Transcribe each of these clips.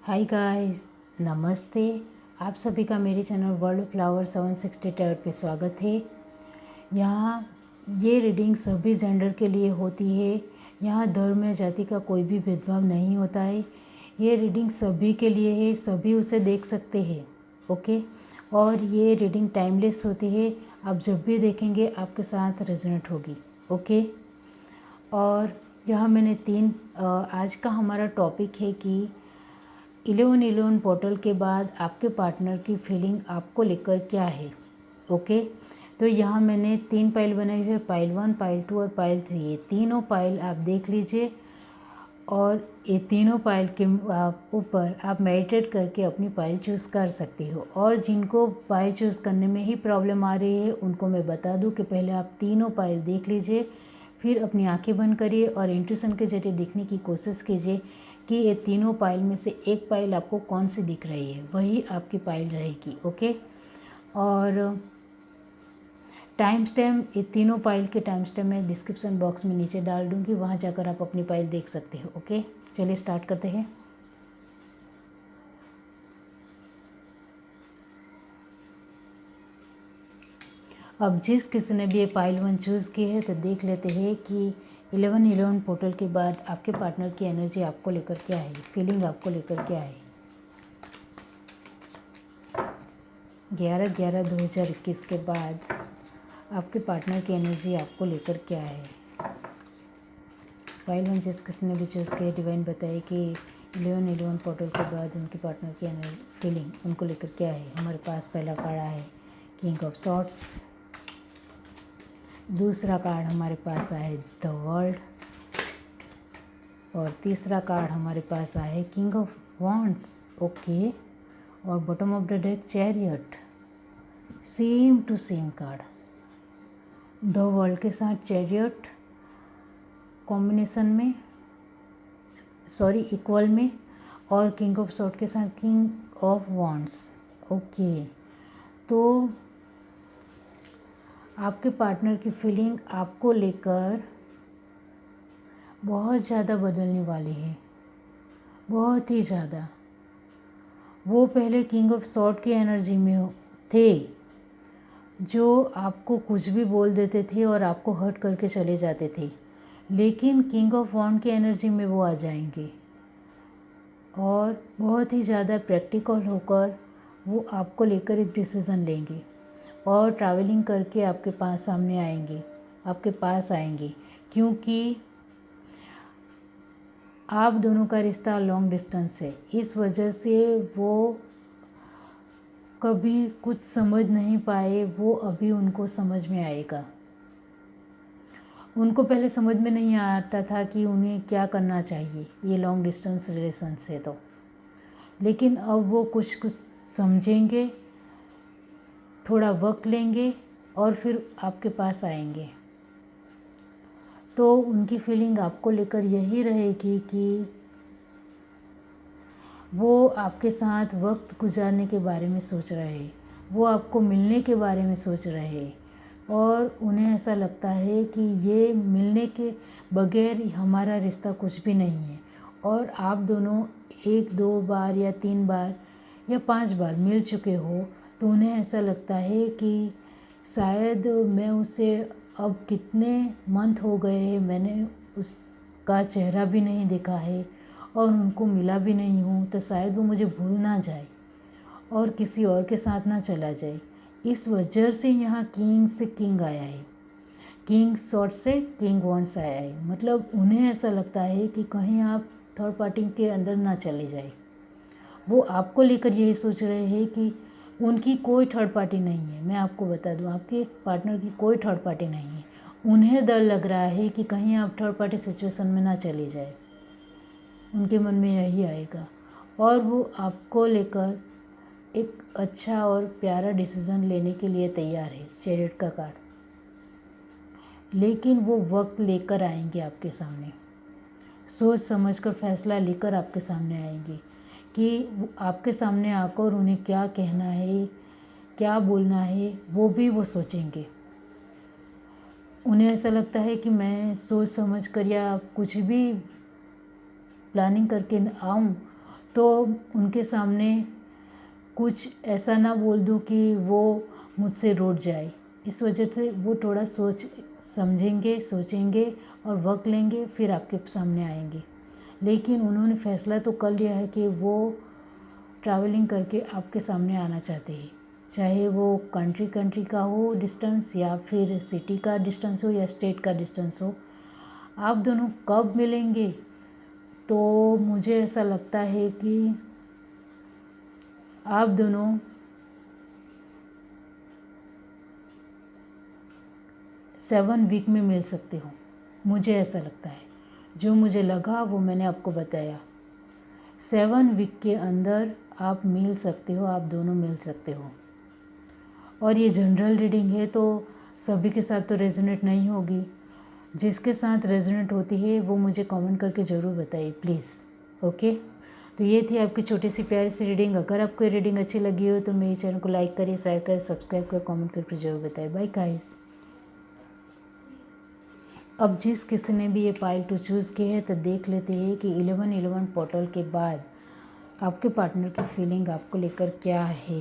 Hi guys, नमस्ते। आप सभी का मेरे चैनल वर्ल्ड फ्लावर 768 पे स्वागत है। यहाँ ये रीडिंग सभी जेंडर के लिए होती है। यहाँ धर्म या जाति का कोई भी भेदभाव नहीं होता है। ये रीडिंग सभी के लिए है, सभी उसे देख सकते हैं। ओके, और ये रीडिंग टाइमलेस होती है। आप जब भी देखेंगे आपके साथ रेजोनेट होगी। ओके, और यहाँ मैंने आज का हमारा टॉपिक है कि 1111 पोर्टल के बाद आपके पार्टनर की फीलिंग आपको लेकर क्या है। ओके, तो यहाँ मैंने 3 पाइल बनाई हुई है, पाइल 1, पाइल 2 और पाइल 3। ये तीनों पाइल आप देख लीजिए और ये तीनों पाइल के ऊपर आप मेडिटेट करके अपनी पाइल चूज़ कर सकते हो। और जिनको पाइल चूज़ करने में ही प्रॉब्लम आ रही है उनको मैं बता दूं कि पहले आप तीनों पाइल देख लीजिए, फिर अपनी आंखें बंद करिए और इंट्यूशन के जरिए देखने की कोशिश कीजिए कि ये तीनों पाइल में से एक पाइल आपको कौन सी दिख रही है, वही आपकी पाइल रहेगी। ओके, और टाइम स्टैम्प, ये तीनों पाइल के टाइम स्टैम्प मैं डिस्क्रिप्शन बॉक्स में नीचे डाल दूँगी, वहाँ जाकर आप अपनी पाइल देख सकते हो। ओके, चलिए स्टार्ट करते हैं। अब जिस किसी ने भी ये पाइल 1 चूज़ की है तो देख लेते हैं कि 1111 पोर्टल के बाद आपके पार्टनर की एनर्जी आपको लेकर क्या है, फीलिंग आपको लेकर क्या है। 11/11/2021 के बाद आपके पार्टनर की एनर्जी आपको लेकर क्या है। पाइल 1 जिस किसी ने भी चूज़ किया, डिवाइन बताए कि 1111 पोर्टल के बाद उनके पार्टनर की फीलिंग उनको लेकर क्या है। हमारे पास पहला कार्ड है किंग ऑफ सॉर्ड्स, दूसरा कार्ड हमारे पास है द वर्ल्ड, और तीसरा कार्ड हमारे पास है किंग ऑफ वॉन्ड्स। ओके, और bottom of the deck chariot. Same to same card, the world के साथ चैरियट कॉम्बिनेशन में, सॉरी इक्वल में, और किंग ऑफ सॉर्ड के साथ किंग ऑफ वॉन्ड्स। ओके, तो आपके पार्टनर की फीलिंग आपको लेकर बहुत ज़्यादा बदलने वाली है, बहुत ही ज़्यादा। वो पहले किंग ऑफ सॉर्ड की एनर्जी में थे, जो आपको कुछ भी बोल देते थे और आपको हर्ट करके चले जाते थे, लेकिन किंग ऑफ वॉन्ड की एनर्जी में वो आ जाएंगे और बहुत ही ज़्यादा प्रैक्टिकल होकर वो आपको लेकर एक डिसीज़न लेंगे और ट्रैवलिंग करके आपके पास सामने आएंगे, आपके पास आएंगे, क्योंकि आप दोनों का रिश्ता लॉन्ग डिस्टेंस है। इस वजह से वो कभी कुछ समझ नहीं पाए, वो अभी उनको समझ में आएगा। उनको पहले समझ में नहीं आता था कि उन्हें क्या करना चाहिए ये लॉन्ग डिस्टेंस रिलेशन से, तो लेकिन अब वो कुछ कुछ समझेंगे, थोड़ा वक्त लेंगे और फिर आपके पास आएंगे। तो उनकी फीलिंग आपको लेकर यही रहेगी कि वो आपके साथ वक्त गुजारने के बारे में सोच रहे हैं, वो आपको मिलने के बारे में सोच रहे हैं, और उन्हें ऐसा लगता है कि ये मिलने के बगैर हमारा रिश्ता कुछ भी नहीं है। और आप दोनों 1-2 बार या 3 बार या 5 बार मिल चुके हो, तो उन्हें ऐसा लगता है कि शायद मैं उसे, अब कितने मंथ हो गए हैं मैंने उसका चेहरा भी नहीं देखा है और उनको मिला भी नहीं हूँ, तो शायद वो मुझे भूल ना जाए और किसी और के साथ ना चला जाए। इस वजह से यहाँ किंग से किंग आया है, किंग सॉर्ड से किंग वॉन्ड्स आया है। मतलब उन्हें ऐसा लगता है कि कहीं आप थर्ड पार्टी के अंदर ना चले जाए। वो आपको लेकर यही सोच रहे हैं कि उनकी कोई थर्ड पार्टी नहीं है। मैं आपको बता दूं, आपके पार्टनर की कोई थर्ड पार्टी नहीं है। उन्हें डर लग रहा है कि कहीं आप थर्ड पार्टी सिचुएशन में ना चले जाए, उनके मन में यही आएगा। और वो आपको लेकर एक अच्छा और प्यारा डिसीज़न लेने के लिए तैयार है, चैरियट का कार्ड। लेकिन वो वक्त लेकर आएंगे आपके सामने, सोच समझकर फैसला लेकर आपके सामने आएंगे कि आपके सामने आकर उन्हें क्या कहना है, क्या बोलना है, वो भी वो सोचेंगे। उन्हें ऐसा लगता है कि मैं सोच समझ कर या कुछ भी प्लानिंग करके आऊँ तो उनके सामने कुछ ऐसा ना बोल दूँ कि वो मुझसे रूठ जाए। इस वजह से वो थोड़ा सोचेंगे और वक्त लेंगे, फिर आपके सामने आएंगे। लेकिन उन्होंने फ़ैसला तो कर लिया है कि वो ट्रैवलिंग करके आपके सामने आना चाहते हैं, चाहे वो कंट्री का हो डिस्टेंस, या फिर सिटी का डिस्टेंस हो, या स्टेट का डिस्टेंस हो। आप दोनों कब मिलेंगे, तो मुझे ऐसा लगता है कि आप दोनों 7 वीक में मिल सकते हो, मुझे ऐसा लगता है। जो मुझे लगा वो मैंने आपको बताया। 7 वीक के अंदर आप मिल सकते हो, आप दोनों मिल सकते हो। और ये जनरल रीडिंग है, तो सभी के साथ तो रेजोनेट नहीं होगी। जिसके साथ रेजोनेट होती है वो मुझे कमेंट करके ज़रूर बताइए प्लीज़। ओके, तो ये थी आपकी छोटी सी प्यारी सी रीडिंग। अगर आपको ये रीडिंग अच्छी लगी हो तो मेरे चैनल को लाइक करिए, शेयर करिए, सब्सक्राइब करिए, कमेंट करके ज़रूर बताइए। Bye guys. अब जिस किसी ने भी ये पाइल 2 चूज़ की है तो देख लेते हैं कि 11-11 पोर्टल के बाद आपके पार्टनर की फीलिंग आपको लेकर क्या है।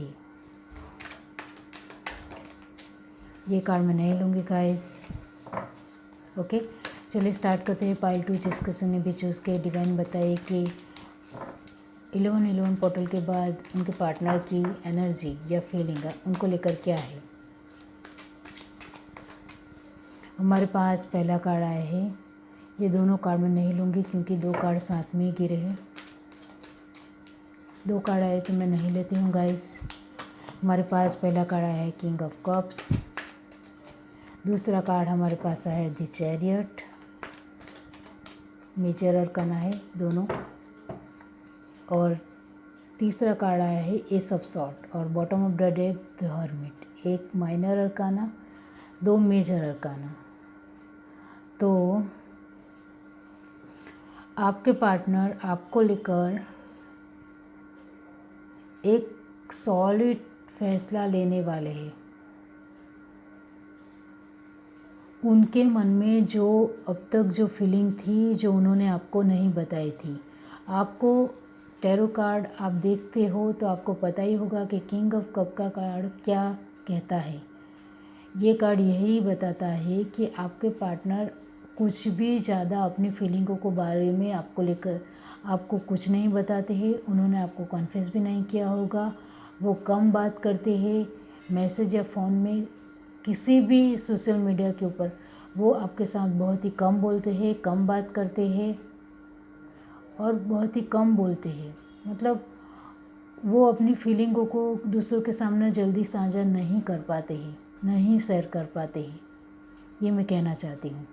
ये कार्ड मैं नहीं लूँगी गाइस। ओके, चलिए स्टार्ट करते हैं। पाइल 2 जिस किसी ने भी चूज़ किया, डिवाइन बताइए कि 11-11 पोर्टल के बाद उनके पार्टनर की एनर्जी या फीलिंग उनको लेकर क्या है। हमारे पास पहला कार्ड आया है। ये दोनों कार्ड मैं नहीं लूँगी क्योंकि 2 कार्ड साथ में ही गिरे हैं। 2 कार्ड आए तो मैं नहीं लेती हूँ गाइस। हमारे पास पहला कार्ड आया है किंग ऑफ कप्स। दूसरा कार्ड हमारे पास आया है द चैरियट। मेजर अरकाना है दोनों। और तीसरा कार्ड आया है एस ऑफ सॉर्ड। और bottom of the deck the hermit. एक माइनर अरकाना, 2 मेजर अरकाना। तो आपके पार्टनर आपको लेकर एक सॉलिड फैसला लेने वाले हैं। उनके मन में जो अब तक जो फीलिंग थी, जो उन्होंने आपको नहीं बताई थी। आपको टैरो कार्ड आप देखते हो तो आपको पता ही होगा कि किंग ऑफ कप का कार्ड क्या कहता है। ये कार्ड यही बताता है कि आपके पार्टनर कुछ भी ज़्यादा अपनी फीलिंगों को बारे में आपको लेकर आपको कुछ नहीं बताते हैं। उन्होंने आपको कन्फेस भी नहीं किया होगा। वो कम बात करते हैं मैसेज या फ़ोन में, किसी भी सोशल मीडिया के ऊपर वो आपके साथ बहुत ही कम बोलते हैं, कम बात करते हैं और बहुत ही कम बोलते हैं। मतलब वो अपनी फीलिंगों को दूसरों के सामने जल्दी साझा नहीं कर पाते हैं, नहीं शेयर कर पाते हैं। ये मैं कहना चाहती हूँ,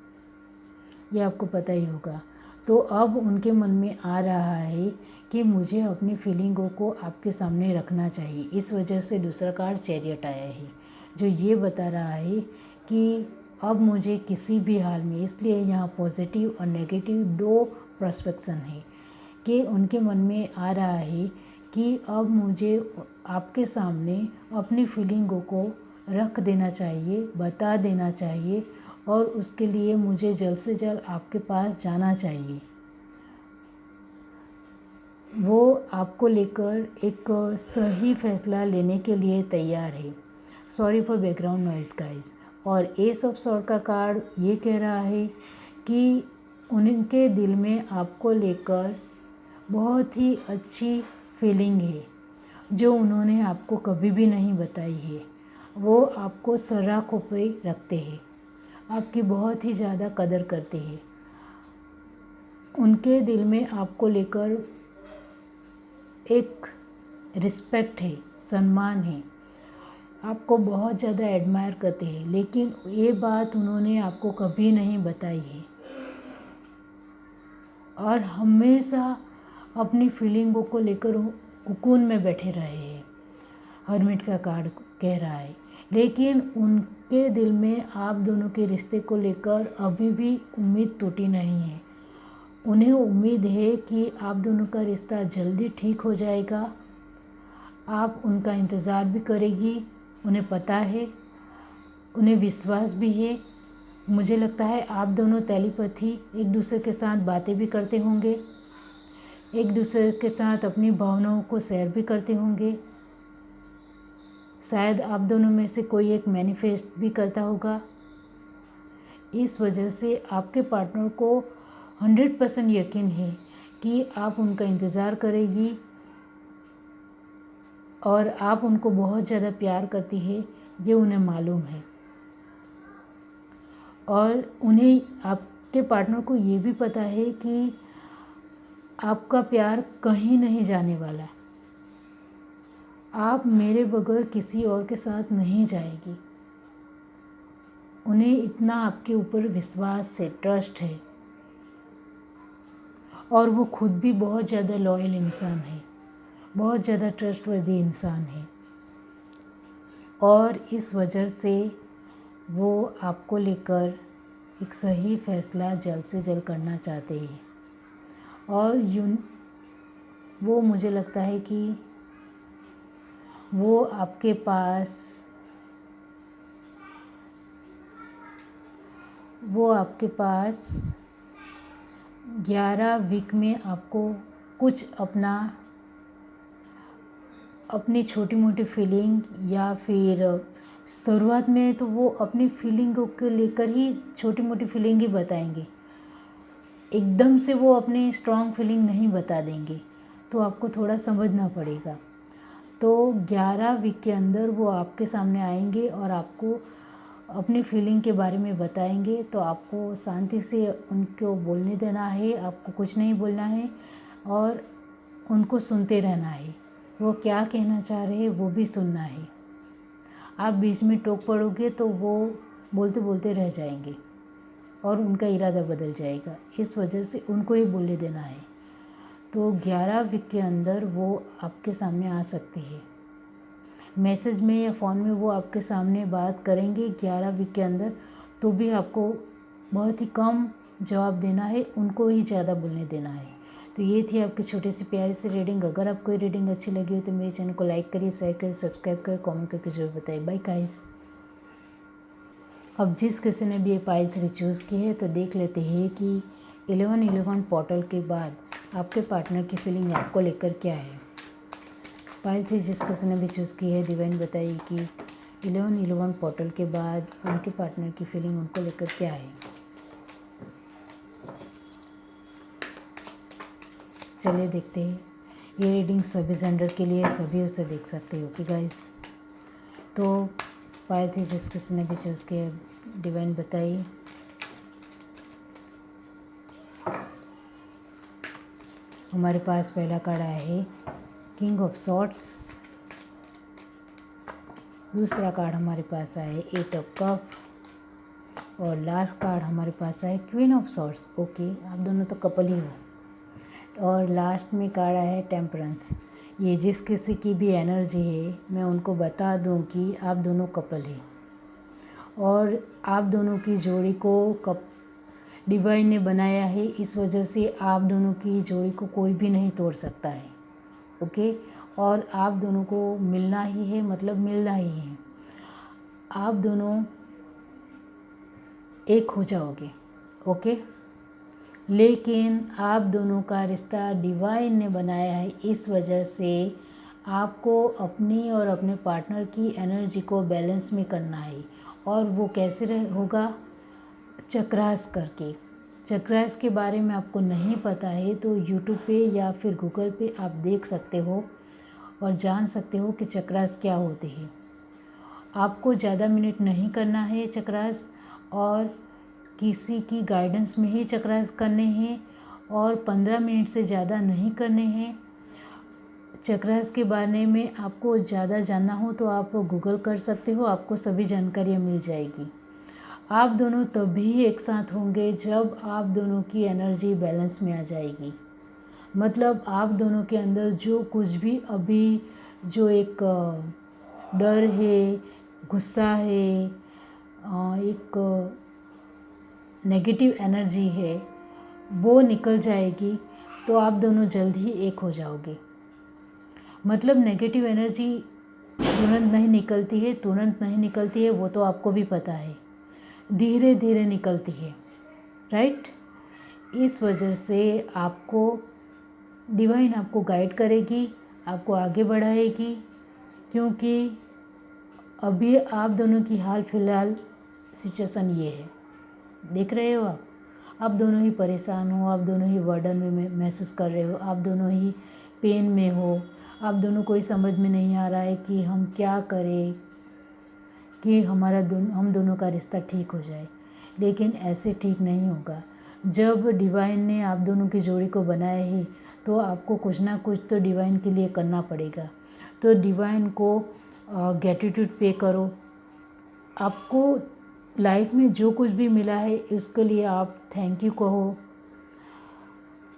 ये आपको पता ही होगा। तो अब उनके मन में आ रहा है कि मुझे अपनी फीलिंगों को आपके सामने रखना चाहिए। इस वजह से दूसरा कार्ड चैरियट आया है, जो ये बता रहा है कि अब मुझे किसी भी हाल में, इसलिए यहाँ पॉजिटिव और नेगेटिव 2 पर्सपेक्शन है कि उनके मन में आ रहा है कि अब मुझे आपके सामने अपनी फीलिंगों को रख देना चाहिए, बता देना चाहिए और उसके लिए मुझे जल्द से जल्द आपके पास जाना चाहिए। वो आपको लेकर एक सही फैसला लेने के लिए तैयार है। Sorry for background noise guys. और एस ऑफ सॉर्ड का कार्ड ये कह रहा है कि उनके दिल में आपको लेकर बहुत ही अच्छी फीलिंग है, जो उन्होंने आपको कभी भी नहीं बताई है। वो आपको सर आँखों पे रखते हैं, आपकी बहुत ही ज़्यादा कदर करते हैं। उनके दिल में आपको लेकर एक रिस्पेक्ट है, सम्मान है, आपको बहुत ज़्यादा एडमायर करते हैं। लेकिन ये बात उन्होंने आपको कभी नहीं बताई है और हमेशा अपनी फीलिंगों को लेकर सुकून में बैठे रहे हैं। हर्मिट का कार्ड कह रहा है, लेकिन उनके दिल में आप दोनों के रिश्ते को लेकर अभी भी उम्मीद टूटी नहीं है। उन्हें उम्मीद है कि आप दोनों का रिश्ता जल्दी ठीक हो जाएगा। आप उनका इंतज़ार भी करेगी, उन्हें पता है, उन्हें विश्वास भी है। मुझे लगता है आप दोनों टेलीपैथी एक दूसरे के साथ बातें भी करते होंगे, एक दूसरे के साथ अपनी भावनाओं को शेयर भी करते होंगे। शायद आप दोनों में से कोई एक मैनिफेस्ट भी करता होगा। इस वजह से आपके पार्टनर को 100% यकीन है कि आप उनका इंतज़ार करेगी और आप उनको बहुत ज़्यादा प्यार करती है, ये उन्हें मालूम है। और उन्हें, आपके पार्टनर को ये भी पता है कि आपका प्यार कहीं नहीं जाने वाला। आप मेरे बगैर किसी और के साथ नहीं जाएगी। उन्हें इतना आपके ऊपर विश्वास है, ट्रस्ट है। और वो खुद भी बहुत ज़्यादा लॉयल इंसान है, बहुत ज़्यादा ट्रस्टवर्दी इंसान है। और इस वजह से वो आपको लेकर एक सही फैसला जल्द से जल्द करना चाहते हैं। और वो मुझे लगता है कि वो आपके पास 11 वीक में आपको कुछ अपनी छोटी मोटी फीलिंग, या फिर शुरुआत में तो वो अपनी फीलिंगों को लेकर ही छोटी मोटी फीलिंग ही बताएंगे। एकदम से वो अपनी स्ट्रॉन्ग फीलिंग नहीं बता देंगे, तो आपको थोड़ा समझना पड़ेगा। तो 11 वीक के अंदर वो आपके सामने आएंगे और आपको अपनी फीलिंग के बारे में बताएंगे। तो आपको शांति से उनको बोलने देना है, आपको कुछ नहीं बोलना है और उनको सुनते रहना है। वो क्या कहना चाह रहे हैं वो भी सुनना है। आप बीच में टोक पड़ोगे तो वो बोलते बोलते रह जाएंगे और उनका इरादा बदल जाएगा। इस वजह से उनको ही बोलने देना है। तो 11 वीक के अंदर वो आपके सामने आ सकती है। मैसेज में या फ़ोन में वो आपके सामने बात करेंगे 11 वीक के अंदर। तो भी आपको बहुत ही कम जवाब देना है, उनको ही ज़्यादा बोलने देना है। तो ये थी आपकी छोटी सी प्यारी सी रीडिंग। अगर आपको ये रीडिंग अच्छी लगी हो तो मेरे चैनल को लाइक करिए, शेयर करिए, सब्सक्राइब करिए, कमेंट करके जरूर बताइए। Bye guys. अब जिस किसी ने भी ये पाइल 3 चूज़ की है तो देख लेते हैं कि 11-11 पोर्टल के बाद आपके पार्टनर की फीलिंग आपको लेकर क्या है। पाइल 3 जिस किसी ने भी चूज़ की है, डिवाइन बताइए कि 11-11 पोर्टल के बाद उनके पार्टनर की फीलिंग उनको लेकर क्या है। चलिए देखते हैं। ये रीडिंग सभी जेंडर के लिए, सभी उसे देख सकते हो। Okay guys. तो पाइल 3 जिस किसी ने भी चूज़ किया, डिवाइन बताइए। हमारे पास पहला कार्ड आया है किंग ऑफ सॉर्ड्स। दूसरा कार्ड हमारे पास आया है 8 ऑफ कप। और लास्ट कार्ड हमारे पास आया है क्वीन ऑफ सॉर्ड्स। ओके, आप दोनों तो कपल ही हो। और लास्ट में कार्ड आया है टेम्परेंस। ये जिस किसी की भी एनर्जी है, मैं उनको बता दूं कि आप दोनों कपल हैं और आप दोनों की जोड़ी को डिवाइन ने बनाया है। इस वजह से आप दोनों की जोड़ी को कोई भी नहीं तोड़ सकता है। ओके, और आप दोनों को मिलना ही है, मतलब मिलना ही है। आप दोनों एक हो जाओगे। ओके, लेकिन आप दोनों का रिश्ता डिवाइन ने बनाया है। इस वजह से आपको अपनी और अपने पार्टनर की एनर्जी को बैलेंस में करना है। और वो कैसे होगा? चक्रास करके। चक्रास के बारे में आपको नहीं पता है तो यूट्यूब पे या फिर गूगल पे आप देख सकते हो और जान सकते हो कि चक्रास क्या होते हैं। आपको ज़्यादा मिनट नहीं करना है चक्रास, और किसी की गाइडेंस में ही चक्रास करने हैं, और 15 मिनट से ज़्यादा नहीं करने हैं। चक्रास के बारे में आपको ज़्यादा जानना हो तो आप गूगल कर सकते हो, आपको सभी जानकारियाँ मिल जाएगी। आप दोनों तभी एक साथ होंगे जब आप दोनों की एनर्जी बैलेंस में आ जाएगी। मतलब आप दोनों के अंदर जो कुछ भी अभी जो एक डर है, गुस्सा है, एक नेगेटिव एनर्जी है, वो निकल जाएगी। तो आप दोनों जल्द ही एक हो जाओगे। मतलब नेगेटिव एनर्जी तुरंत नहीं निकलती है, वो तो आपको भी पता है। धीरे धीरे निकलती है, राइट। इस वजह से आपको डिवाइन आपको गाइड करेगी, आपको आगे बढ़ाएगी, क्योंकि अभी आप दोनों की हाल फिलहाल सिचुएशन ये है। देख रहे हो आप दोनों ही परेशान हो, आप दोनों ही बर्डन में महसूस कर रहे हो, आप दोनों ही पेन में हो, आप दोनों को ही समझ में नहीं आ रहा है कि हम क्या करें कि हम दोनों का रिश्ता ठीक हो जाए। लेकिन ऐसे ठीक नहीं होगा। जब डिवाइन ने आप दोनों की जोड़ी को बनाया है तो आपको कुछ ना कुछ तो डिवाइन के लिए करना पड़ेगा। तो डिवाइन को ग्रैटिट्यूड पे करो। आपको लाइफ में जो कुछ भी मिला है उसके लिए आप थैंक यू कहो,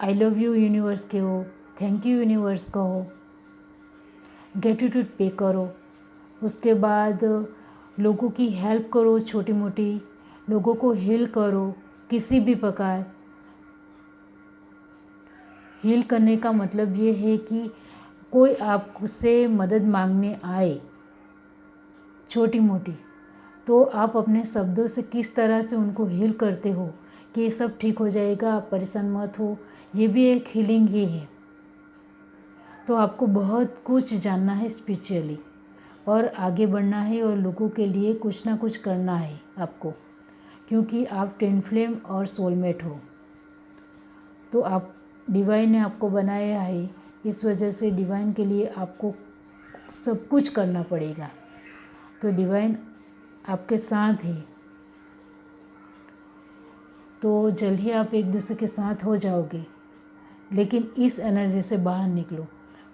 आई लव यू यूनिवर्स कहो, थैंक यू यूनिवर्स कहो, ग्रैटिट्यूड पे करो। उसके बाद लोगों की हेल्प करो, छोटी मोटी लोगों को हील करो। किसी भी प्रकार हील करने का मतलब ये है कि कोई आपसे मदद मांगने आए छोटी मोटी, तो आप अपने शब्दों से किस तरह से उनको हील करते हो कि ये सब ठीक हो जाएगा, आप परेशान मत हो, ये भी एक हीलिंग ही है। तो आपको बहुत कुछ जानना है स्पिरिचुअली और आगे बढ़ना है और लोगों के लिए कुछ ना कुछ करना है आपको, क्योंकि आप ट्विन फ्लेम और सोलमेट हो। तो आप डिवाइन ने आपको बनाया है, इस वजह से डिवाइन के लिए आपको सब कुछ करना पड़ेगा। तो डिवाइन आपके साथ है, तो जल्द ही आप एक दूसरे के साथ हो जाओगे। लेकिन इस एनर्जी से बाहर निकलो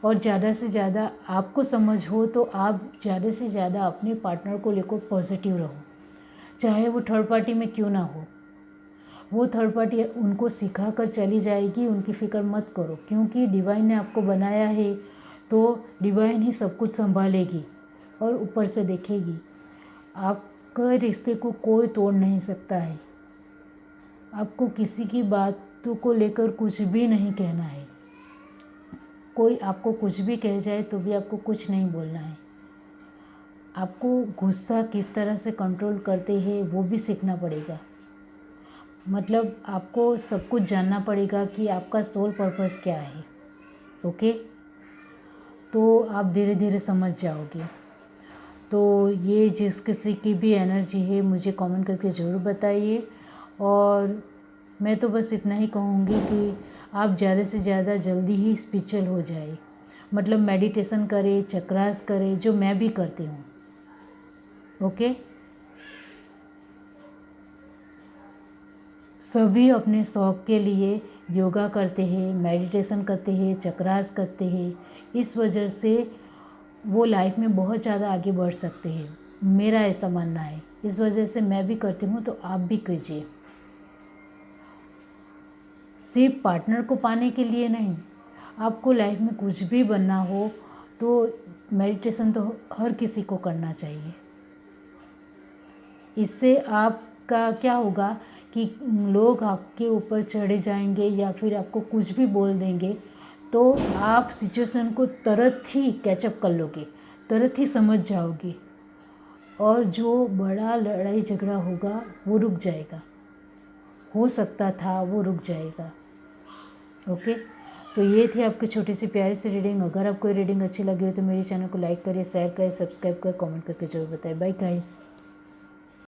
और ज़्यादा से ज़्यादा आपको समझ हो तो आप ज़्यादा से ज़्यादा अपने पार्टनर को लेकर पॉजिटिव रहो, चाहे वो थर्ड पार्टी में क्यों ना हो। वो थर्ड पार्टी उनको सिखा कर चली जाएगी, उनकी फ़िक्र मत करो, क्योंकि डिवाइन ने आपको बनाया है तो डिवाइन ही सब कुछ संभालेगी और ऊपर से देखेगी। आपके रिश्ते को कोई तोड़ नहीं सकता है। आपको किसी की बातों को लेकर कुछ भी नहीं कहना है। कोई आपको कुछ भी कह जाए तो भी आपको कुछ नहीं बोलना है। आपको गुस्सा किस तरह से कंट्रोल करते हैं वो भी सीखना पड़ेगा। मतलब आपको सब कुछ जानना पड़ेगा कि आपका सोल पर्पस क्या है। ओके, तो आप धीरे धीरे समझ जाओगे। तो ये जिस किसी की भी एनर्जी है मुझे कमेंट करके ज़रूर बताइए। और मैं तो बस इतना ही कहूँगी कि आप ज़्यादा से ज़्यादा जल्दी ही स्पिरिचुअल हो जाए। मतलब मेडिटेशन करें, चक्रास करें, जो मैं भी करती हूँ। ओके, सभी अपने शौक़ के लिए योगा करते हैं, मेडिटेशन करते हैं, चक्रास करते हैं। इस वजह से वो लाइफ में बहुत ज़्यादा आगे बढ़ सकते हैं, मेरा ऐसा मानना है। इस वजह से मैं भी करती हूँ, तो आप भी कीजिए। सिर्फ पार्टनर को पाने के लिए नहीं, आपको लाइफ में कुछ भी बनना हो तो मेडिटेशन तो हर किसी को करना चाहिए। इससे आपका क्या होगा कि लोग आपके ऊपर चढ़े जाएंगे या फिर आपको कुछ भी बोल देंगे तो आप सिचुएशन को तुरंत ही कैचअप कर लोगे, तुरंत ही समझ जाओगे और जो बड़ा लड़ाई झगड़ा होगा वो रुक जाएगा, हो सकता था वो रुक जाएगा। ओके, तो ये थी आपकी छोटी सी प्यारी सी रीडिंग। अगर आपको रीडिंग अच्छी लगी हो तो मेरे चैनल को लाइक करिए, शेयर करिए, सब्सक्राइब करिए, कमेंट करके जरूर बताइए। Bye guys.